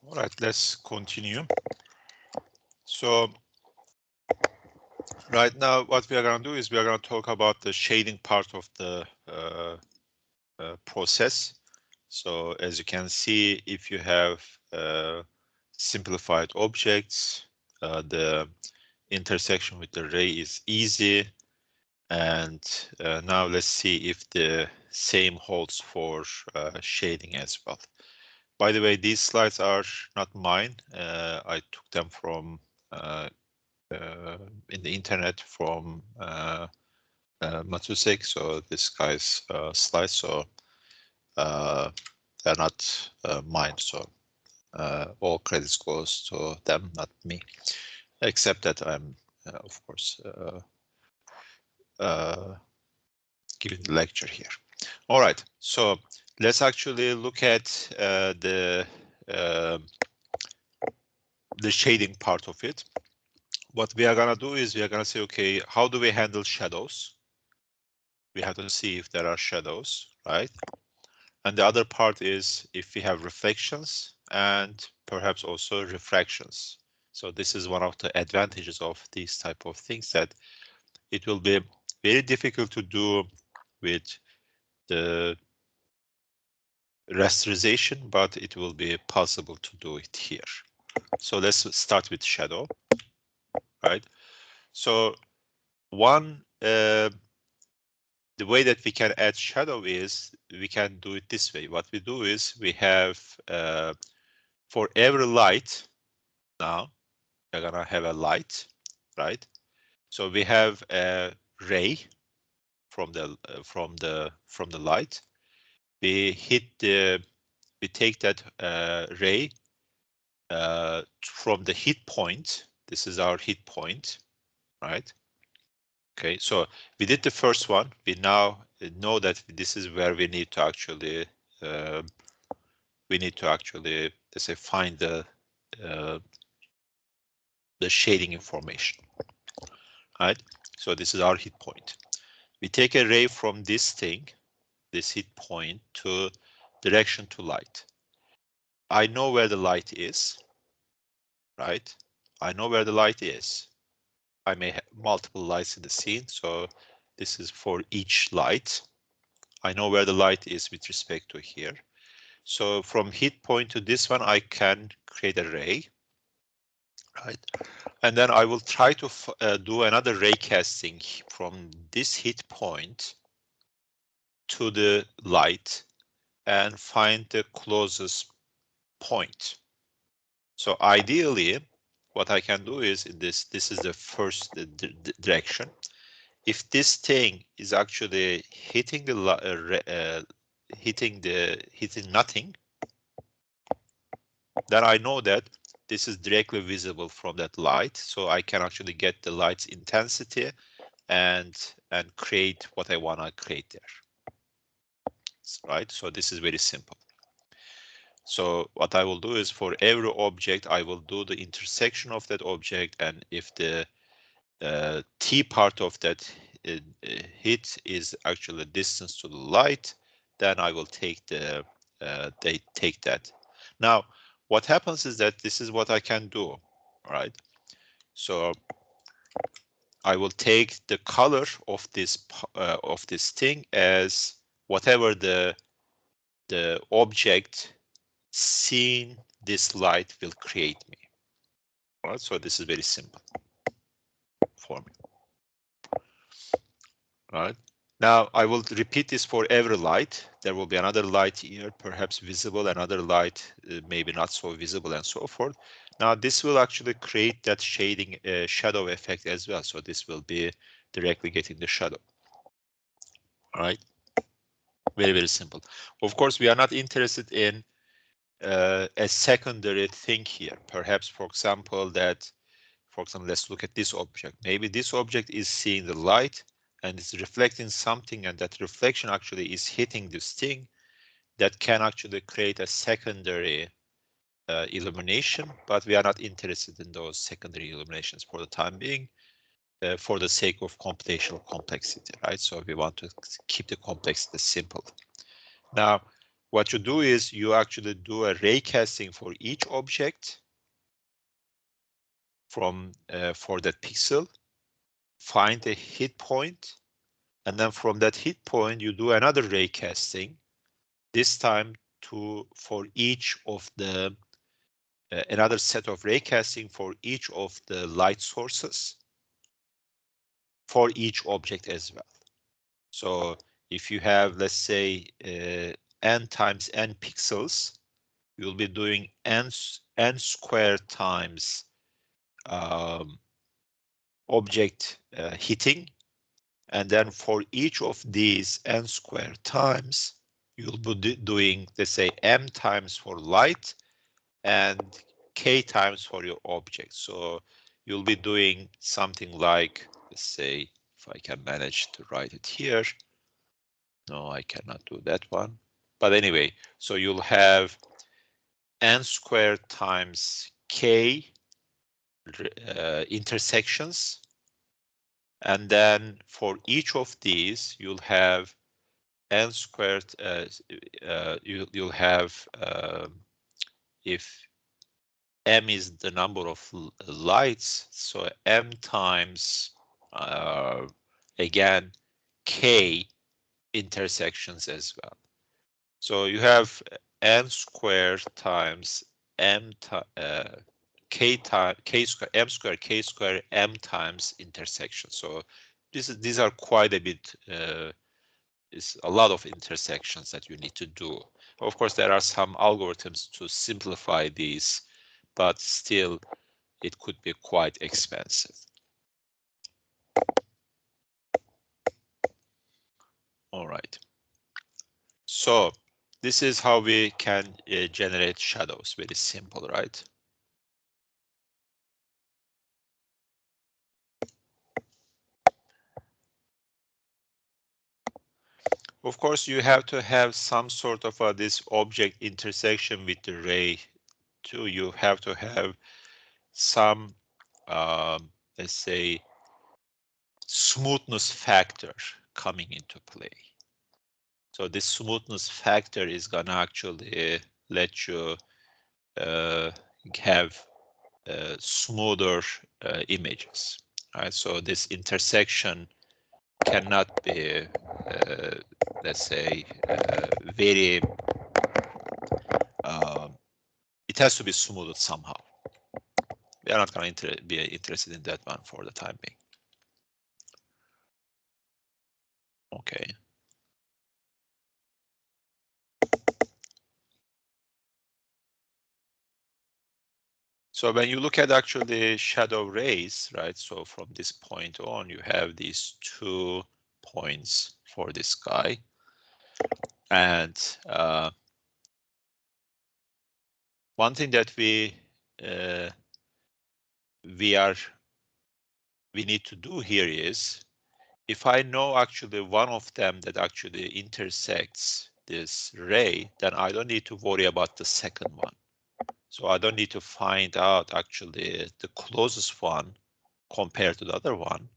All right, let's continue. So right now, what we are going to do is we are going to talk about the shading part of the process. So as you can see, if you have simplified objects, the intersection with the ray is easy. And now let's see if the same holds for shading as well. By the way, these slides are not mine. I took them from in the internet from Matusek. So this guy's slides. So they're not mine. So all credits goes to them, not me. Except that I'm, of course, giving the lecture here. All right. So let's actually look at the shading part of it. What we are gonna do is we are gonna say, okay, how do we handle shadows? We have to see if there are shadows, right? And the other part is if we have reflections and perhaps also refractions. So this is one of the advantages of these type of things, that it will be very difficult to do with the rasterization, but it will be possible to do it here. So let's start with shadow, right? So one, the way that we can add shadow is we can do it this way. What we do is we have for every light, now we're gonna have a light, right? So we have a ray from the light. We take that ray from the hit point. This is our hit point, right? Okay, so we did the first one. We now know that this is where we need to actually let's say find the shading information, right? So this is our hit point. We take a ray from this thing, this hit point, to direction to light. I know where the light is, right? I know where the light is. I may have multiple lights in the scene, so this is for each light. I know where the light is with respect to here. So from hit point to this one, I can create a ray, right? And then I will try to do another ray casting from this hit point to the light and find the closest point. So ideally, what I can do is this is the first direction. If this thing is actually hitting the hitting nothing, then I know that this is directly visible from that light, so I can actually get the light's intensity and create what I want to create there, right? So this is very simple. So what I will do is for every object, I will do the intersection of that object, and if the T part of that hit is actually distance to the light, then I will take take that. Now, what happens is that this is what I can do, right? So I will take the color of this thing as whatever the object seeing this light will create me. All right, so this is very simple for me. All right. Now I will repeat this for every light. There will be another light here, perhaps visible, another light, maybe not so visible, and so forth. Now this will actually create that shading shadow effect as well. So this will be directly getting the shadow. All right. Very, very simple. Of course, we are not interested in a secondary thing here. Perhaps, for example, let's look at this object. Maybe this object is seeing the light and it's reflecting something, and that reflection actually is hitting this thing that can actually create a secondary illumination, but we are not interested in those secondary illuminations for the time being, for the sake of computational complexity, right? So we want to keep the complexity simple. Now, what you do is you actually do a ray casting for each object from for that pixel, find a hit point, and then from that hit point you do another ray casting, this time for each of the another set of ray casting for each of the light sources for each object as well. So if you have, let's say, n times n pixels, you'll be doing n squared times object hitting, and then for each of these n squared times, you'll be doing, let's say, m times for light and k times for your object. So you'll be doing something like, let's say, if I can manage to write it here. No, I cannot do that one. But anyway, so you'll have n squared times k intersections. And then for each of these, you'll have n squared, you'll have, if m is the number of lights, so m times, again, k intersections as well. So you have n squared times m k square, m square, k square, m times intersection. So these are quite a bit, is a lot of intersections that you need to do. Of course, there are some algorithms to simplify these, but still it could be quite expensive. All right. So this is how we can generate shadows. Very simple, right? Of course, you have to have some sort of this object intersection with the ray too. You have to have some, let's say, smoothness factor coming into play. So this smoothness factor is gonna actually let you have smoother images. Right? So this intersection cannot be, let's say, very, it has to be smoothed somehow. We are not going to be interested in that one for the time being. Okay. So when you look at actually shadow rays, right? So from this point on, you have these 2 points for this guy. And one thing that we need to do here is, if I know actually one of them that actually intersects this ray, then I don't need to worry about the second one. So I don't need to find out actually the closest one compared to the other one.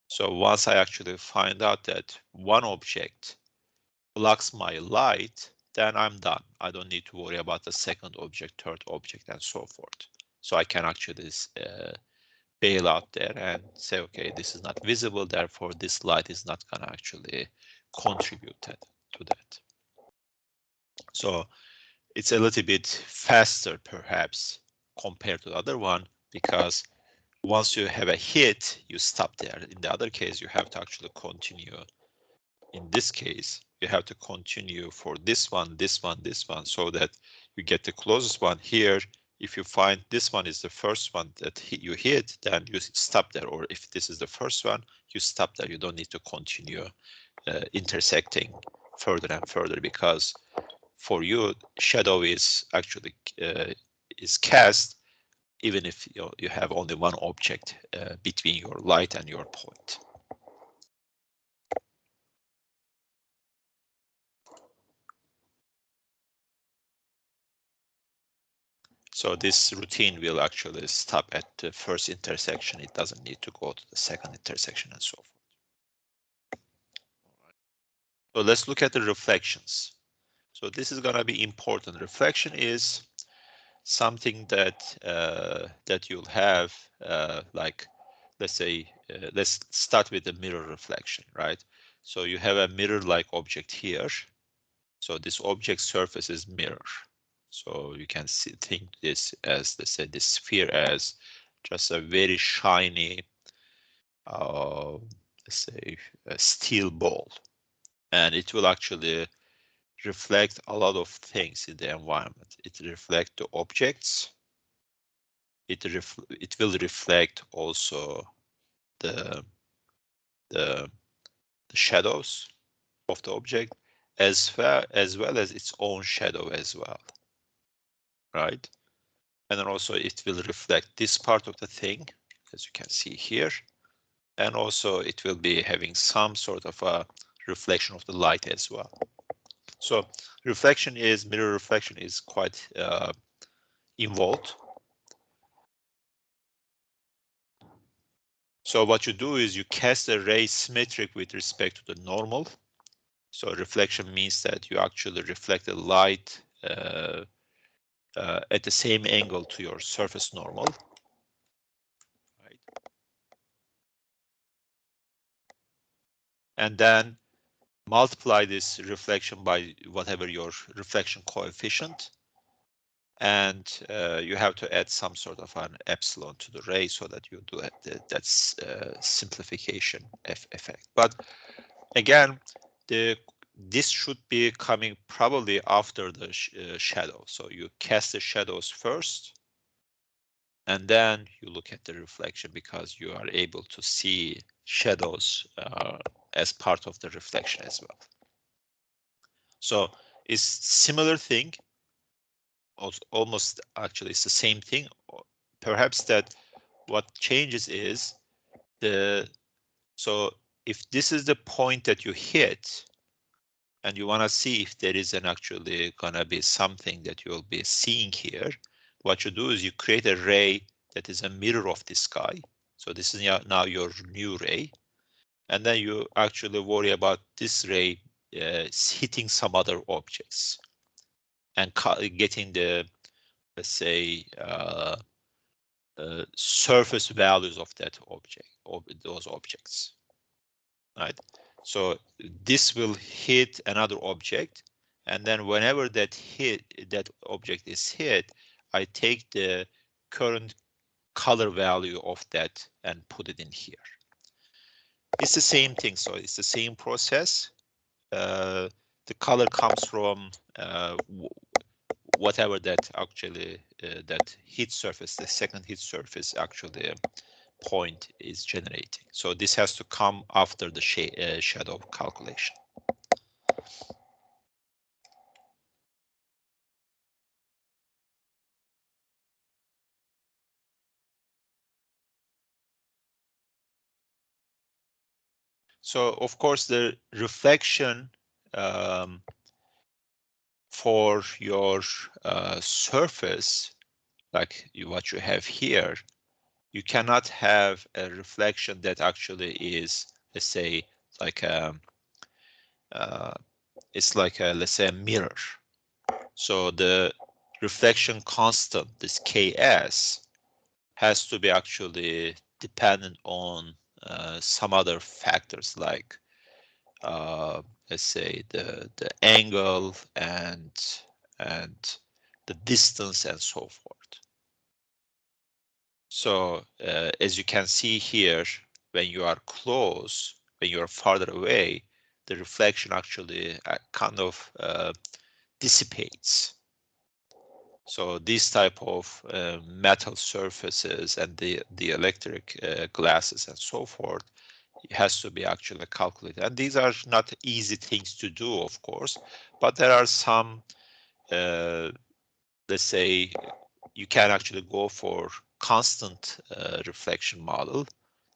So once I actually find out that one object blocks my light, then I'm done. I don't need to worry about the second object, third object, and so forth. So I can actually bail out there and say, okay, this is not visible, therefore this light is not gonna actually contribute to that. So it's a little bit faster perhaps compared to the other one, because once you have a hit, you stop there. In the other case, you have to actually continue. In this case, you have to continue for this one, this one, this one, so that you get the closest one here. If you find this one is the first one that you hit, then you stop there. Or if this is the first one, you stop there. You don't need to continue intersecting further and further, because for you, shadow is actually is cast even if you have only one object between your light and your point. So this routine will actually stop at the first intersection. It doesn't need to go to the second intersection and so forth. So let's look at the reflections. So this is gonna be important. Reflection is something that that you'll have, like, let's say, let's start with the mirror reflection, right? So you have a mirror-like object here. So this object surface is mirror. So you can think this as, let's say, this sphere as just a very shiny, let's say, a steel ball, and it will actually reflect a lot of things in the environment. It reflects the objects. It will reflect also the, the the shadows of the object, as well as its own shadow as well, right? And then also it will reflect this part of the thing, as you can see here, and also it will be having some sort of a reflection of the light as well. So mirror reflection is quite involved. So what you do is you cast a ray symmetric with respect to the normal. So reflection means that you actually reflect the light at the same angle to your surface normal, right? And then multiply this reflection by whatever your reflection coefficient, and you have to add some sort of an epsilon to the ray so that you do that simplification effect. But again, this should be coming probably after the shadow. So you cast the shadows first, and then you look at the reflection, because you are able to see shadows as part of the reflection as well. So it's similar thing, almost actually it's the same thing. Perhaps that what changes is so if this is the point that you hit, and you want to see if there is actually gonna be something that you'll be seeing here, what you do is you create a ray that is a mirror of this guy. So this is now your new ray, and then you actually worry about this ray hitting some other objects and getting the, let's say, surface values of that object, of those objects, right? So this will hit another object, and then whenever that object is hit, I take the current color value of that and put it in here. It's the same thing, so it's the same process. The color comes from whatever that actually that heat surface, the second heat surface actually point is generating. So this has to come after the shadow calculation. So of course the reflection for your surface, like what you have here, you cannot have a reflection that actually is, let's say, like it's like a, let's say, a mirror. So the reflection constant, this Ks, has to be actually dependent on some other factors, like let's say the angle and the distance and so forth. So as you can see here, when you are close, when you are farther away, the reflection actually kind of dissipates. So these type of metal surfaces and the electric glasses and so forth, it has to be actually calculated. And these are not easy things to do, of course, but there are some, let's say, you can actually go for constant reflection model.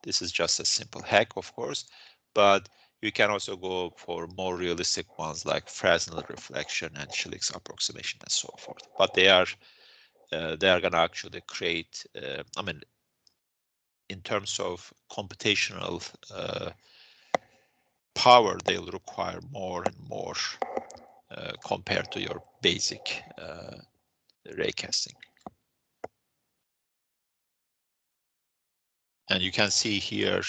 This is just a simple hack, of course, but you can also go for more realistic ones like Fresnel reflection and Schlick's approximation and so forth. But they are going to actually create, I mean, in terms of computational power, they'll require more and more compared to your basic raycasting. And you can see here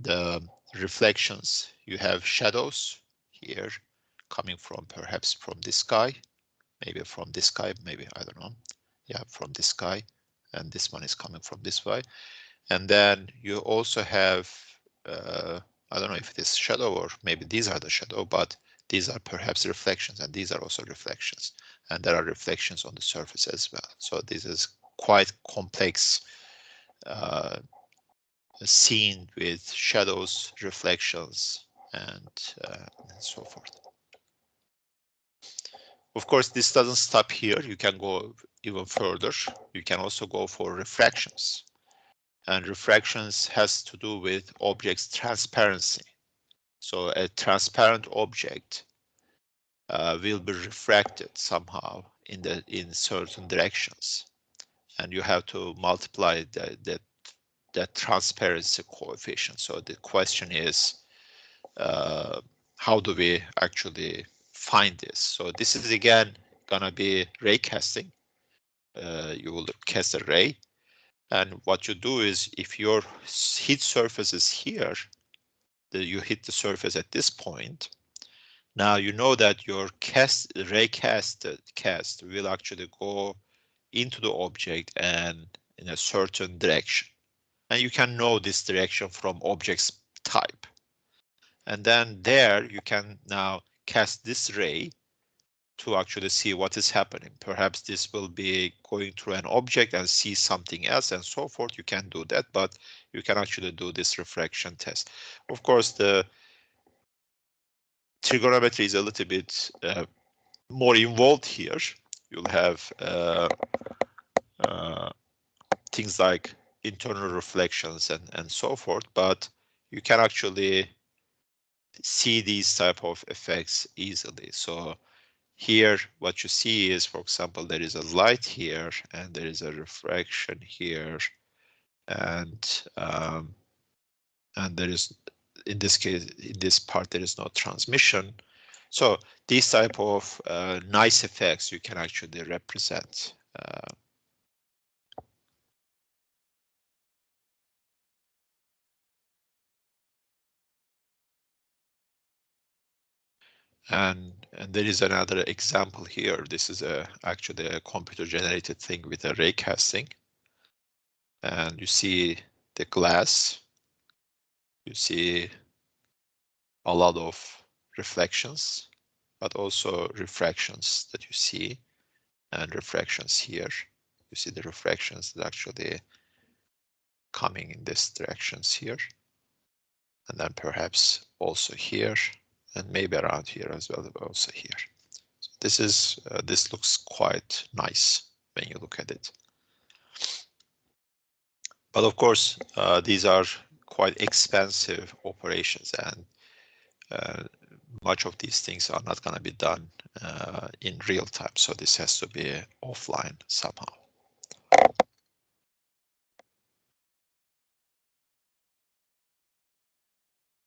the reflections. You have shadows here coming from perhaps from this guy, maybe from this guy, maybe I don't know. Yeah, from this guy, and this one is coming from this way. And then you also have I don't know if it is shadow or maybe these are the shadow, but these are perhaps reflections, and these are also reflections, and there are reflections on the surface as well. So this is quite complex scene with shadows, reflections, and so forth. Of course, this doesn't stop here. You can go even further. You can also go for refractions. And refractions has to do with object's transparency. So a transparent object will be refracted somehow in certain directions, and you have to multiply that transparency coefficient. So the question is, how do we actually find this? So this is again gonna be ray casting. You will cast a ray, and what you do is, if your hit surface is here, you hit the surface at this point. Now you know that your ray cast will actually go into the object and in a certain direction, and you can know this direction from object's type. And then there you can now cast this ray to actually see what is happening. Perhaps this will be going through an object and see something else and so forth. You can do that, but you can actually do this refraction test. Of course, the trigonometry is a little bit more involved here. You'll have things like internal reflections and so forth, but you can actually see these type of effects easily. So here, what you see is, for example, there is a light here and there is a refraction here, and there is, in this case, in this part, there is no transmission. So these type of nice effects you can actually represent. And there is another example here. This is actually a computer generated thing with a ray casting. And you see the glass. You see a lot of reflections, but also refractions that you see, and refractions here. You see the refractions that actually coming in this directions here, and then perhaps also here, and maybe around here as well, but also here. So this is this looks quite nice when you look at it. But of course, these are quite expensive operations, and much of these things are not going to be done in real time. So this has to be offline somehow.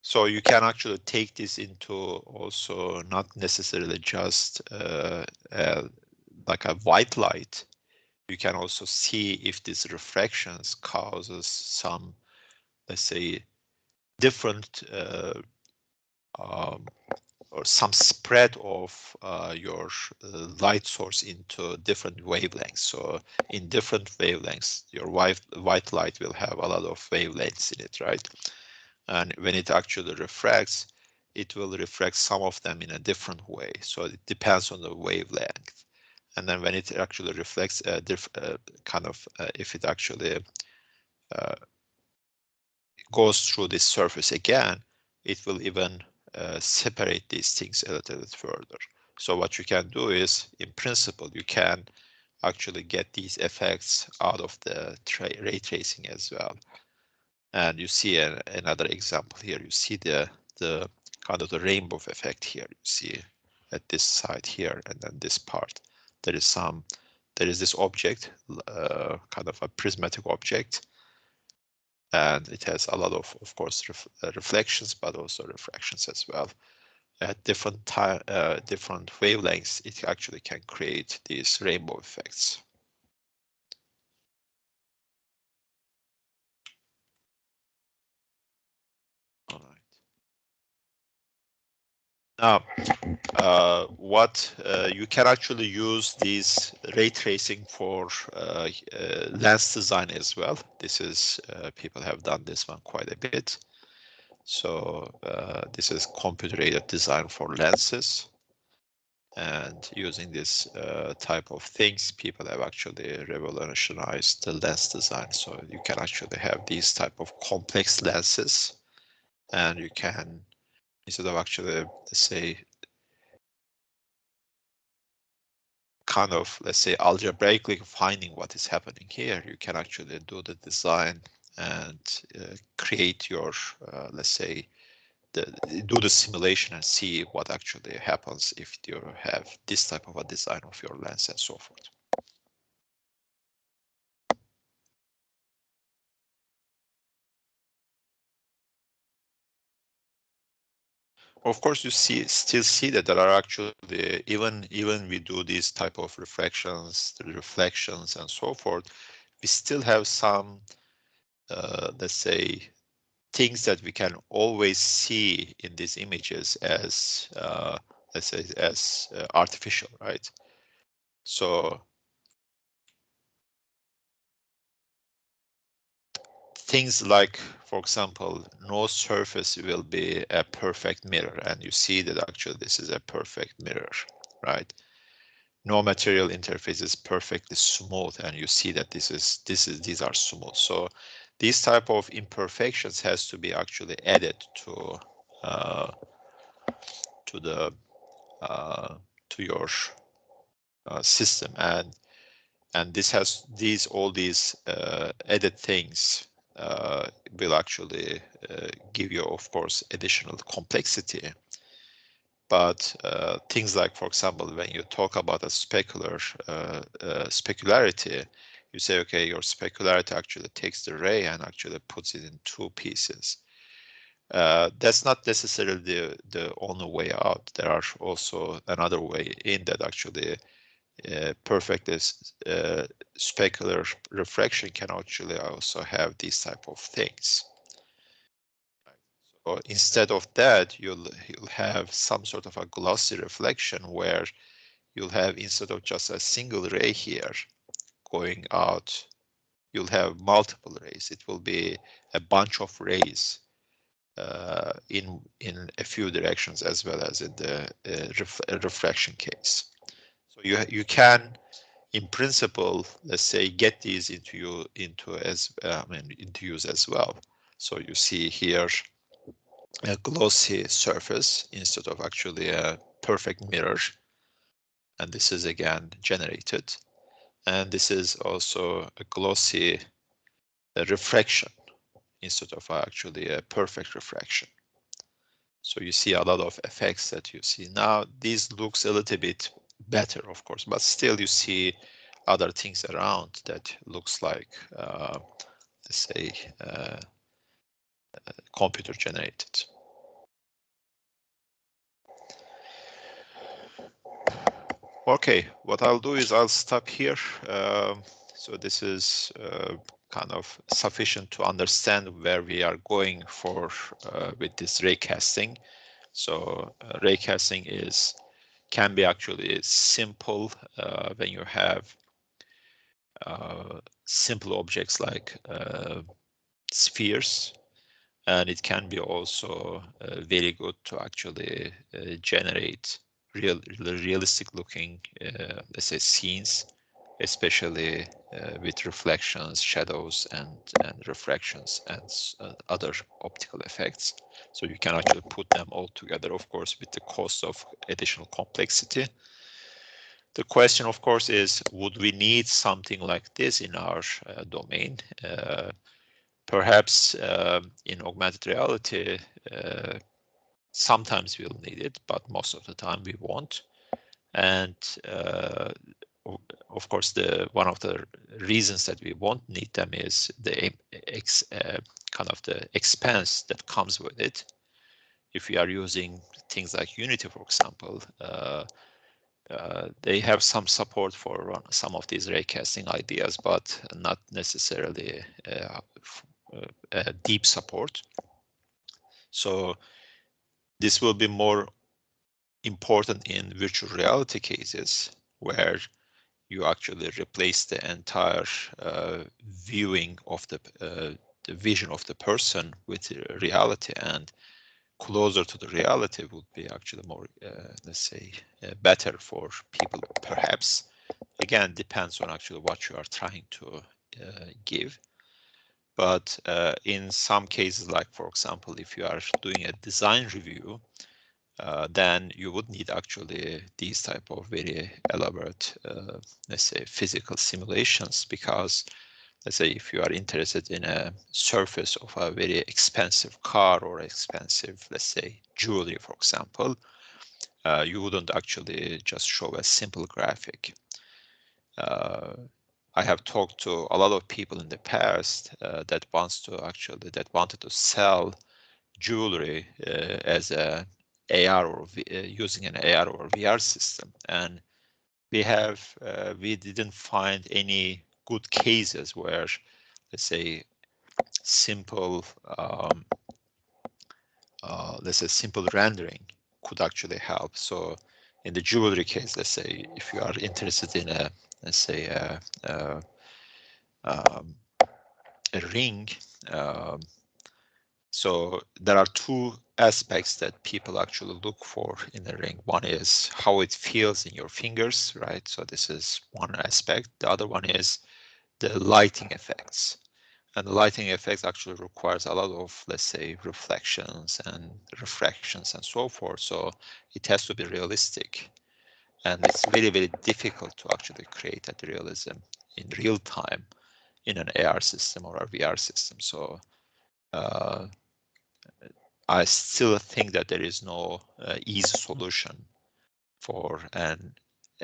So you can actually take this into also not necessarily just like a white light. You can also see if these refractions causes some, let's say, different or some spread of your light source into different wavelengths. So in different wavelengths, your white light will have a lot of wavelengths in it, right? And when it actually refracts, it will refract some of them in a different way. So it depends on the wavelength. And then when it actually reflects if it actually goes through this surface again, it will even separate these things a little bit further. So what you can do is, in principle, you can actually get these effects out of the ray tracing as well. And you see another example here. You see the kind of the rainbow effect here. You see at this side here, and then this part, there is this object, kind of a prismatic object, and it has a lot of course, reflections, but also refractions as well. at different time, different wavelengths, it actually can create these rainbow effects. All right. Now, what you can actually use these ray tracing for lens design as well. This is people have done this one quite a bit. So this is computer-aided design for lenses, and using this type of things, people have actually revolutionized the lens design. So you can actually have these type of complex lenses, and you can, instead of actually, let's say, kind of, let's say, algebraically finding what is happening here, you can actually do the design and create your, let's say, do the simulation and see what actually happens if you have this type of a design of your lens and so forth. Of course, you still see that there are actually, even we do these type of refractions, the reflections and so forth, we still have some, let's say, things that we can always see in these images as, let's say, as artificial, right? So things like, for example, no surface will be a perfect mirror, and you see that actually this is a perfect mirror, right? No material interface is perfectly smooth, and you see that these are smooth. So these type of imperfections has to be actually added to the to your system, and this has all these added things will actually give you, of course, additional complexity. But things like, for example, when you talk about a specularity, you say, okay, your specularity actually takes the ray and actually puts it in two pieces. That's not necessarily the only way out. There are also another way in that actually perfect specular refraction can actually also have these type of things. So instead of that, you'll have some sort of a glossy reflection where you'll have, instead of just a single ray here going out, you'll have multiple rays. It will be a bunch of rays in a few directions, as well as in the refraction case. So you can, in principle, let's say, get these into use as well. So you see here a glossy surface instead of actually a perfect mirror, and this is again generated, and this is also a glossy refraction instead of actually a perfect refraction. So you see a lot of effects that you see now. This looks a little bit better, of course, but still you see other things around that looks like, let's say, computer generated. Okay, what I'll do is I'll stop here. So this is kind of sufficient to understand where we are going for with this raycasting. So raycasting can be actually simple when you have simple objects like spheres, and it can be also very good to actually generate realistic looking, let's say, scenes, especially with reflections, shadows, and refractions, and other optical effects. So you can actually put them all together, of course, with the cost of additional complexity. The question, of course, is, would we need something like this in our domain? Perhaps in augmented reality, sometimes we'll need it, but most of the time we won't. And of course, one of the reasons that we won't need them is the kind of the expense that comes with it. if you are using things like Unity, for example, they have some support for some of these raycasting ideas, but not necessarily deep support. So this will be more important in virtual reality cases where you actually replace the entire viewing of the vision of the person with reality, and closer to the reality would be actually more, let's say, better for people, perhaps. Again, depends on actually what you are trying to give. But in some cases, like for example, if you are doing a design review, then you would need actually these type of very elaborate, let's say, physical simulations, because let's say if you are interested in a surface of a very expensive car or expensive, let's say, jewelry, for example, you wouldn't actually just show a simple graphic. I have talked to a lot of people in the past that wanted to sell jewelry as a AR or using an AR or VR system, and we didn't find any good cases where, let's say, simple let's say simple rendering could actually help. So in the jewelry case, let's say if you are interested in a, let's say, a ring, so there are two aspects that people actually look for in a ring. One is how it feels in your fingers, right? So this is one aspect. The other one is the lighting effects. And the lighting effects actually requires a lot of, let's say, reflections and refractions and so forth. So it has to be realistic. And it's very, very difficult to actually create that realism in real time in an AR system or a VR system. So I still think that there is no easy solution for an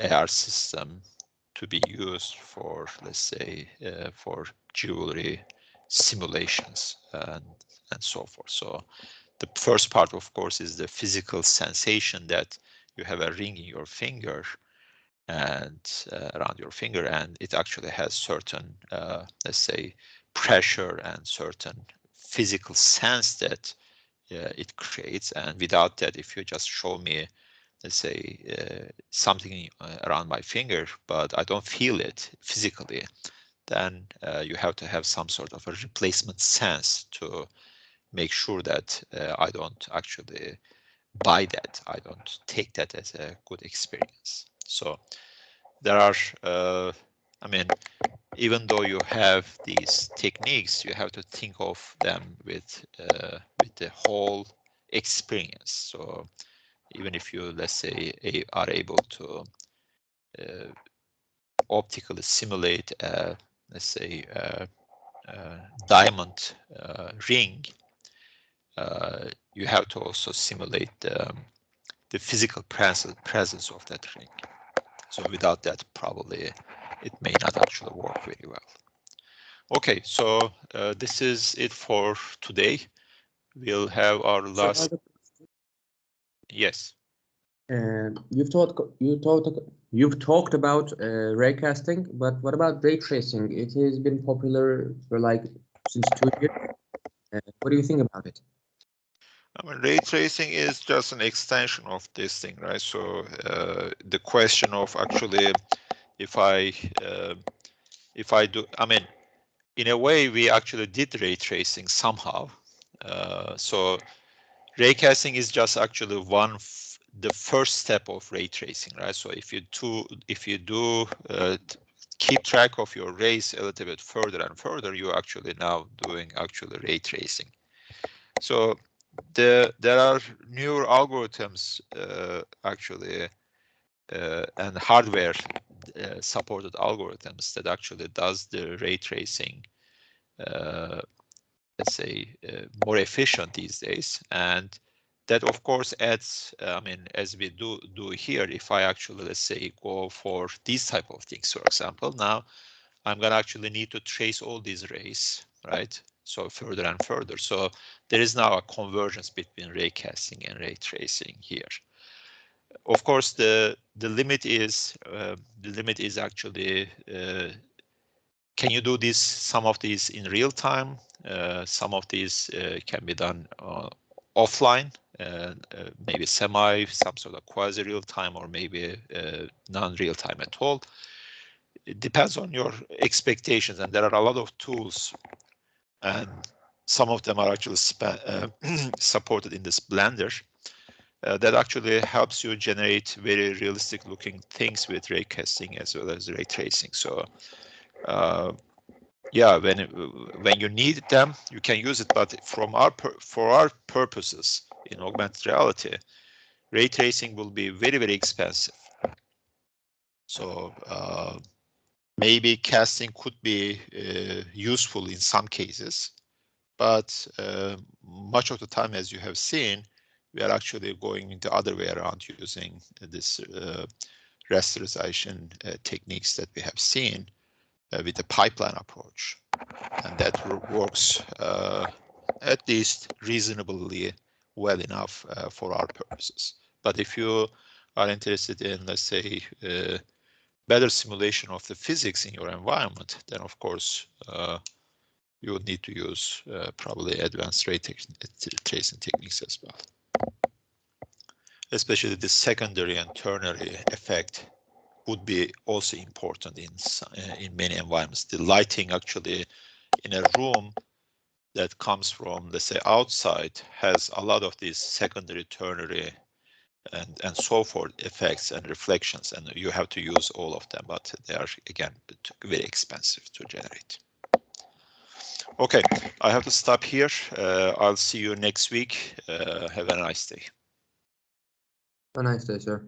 AR system to be used for, let's say, for jewelry simulations and so forth. So the first part, of course, is the physical sensation that you have a ring in your finger and around your finger, and it actually has certain, let's say, pressure and certain physical sense that it creates. And without that, if you just show me, let's say, something around my finger, but I don't feel it physically, then you have to have some sort of a replacement sense to make sure that I don't actually buy that. I don't take that as a good experience. So there are, I mean, even though you have these techniques, you have to think of them with the whole experience. So even if you, let's say, are able to optically simulate, let's say, diamond ring, you have to also simulate the physical presence of that ring. So without that, probably it may not actually work very well. Okay, so this is it for today. We'll have our last. Yes. You've talked about raycasting, but what about ray tracing? It has been popular for like since 2 years. What do you think about it? I mean, ray tracing is just an extension of this thing, right? So the question of actually, if I do, I mean, in a way, we actually did ray tracing somehow. So raycasting is just actually the first step of ray tracing, right? So if you do keep track of your rays a little bit further and further, you're actually now doing actually ray tracing. So there are newer algorithms actually and hardware supported algorithms that actually does the ray tracing, let's say, more efficient these days. And that of course adds, I mean, as we do here, if I actually, let's say, go for these type of things, for example, now I'm gonna actually need to trace all these rays, right? so further and further. So there is now a convergence between ray casting and ray tracing here. Of course, the limit is actually can you do this? Some of these in real time. Some of these can be done offline, maybe some sort of quasi real time, or maybe non-real time at all. It depends on your expectations, and there are a lot of tools, and some of them are actually supported in this Blender. That actually helps you generate very realistic looking things with ray casting as well as ray tracing. So yeah, when you need them, you can use it, but for our purposes in augmented reality, ray tracing will be very, very expensive. So maybe casting could be useful in some cases, but much of the time, as you have seen, we are actually going the other way around using this rasterization techniques that we have seen with the pipeline approach, and that works at least reasonably well enough for our purposes. But if you are interested in, let's say, better simulation of the physics in your environment, then of course you would need to use probably advanced ray tracing techniques as well. Especially the secondary and ternary effect would be also important in many environments. The lighting actually in a room that comes from, let's say, outside has a lot of these secondary, ternary, and so forth effects and reflections, and you have to use all of them, but they are again very expensive to generate. Okay, I have to stop here. I'll see you next week. Have a nice day. Have a nice day, sir.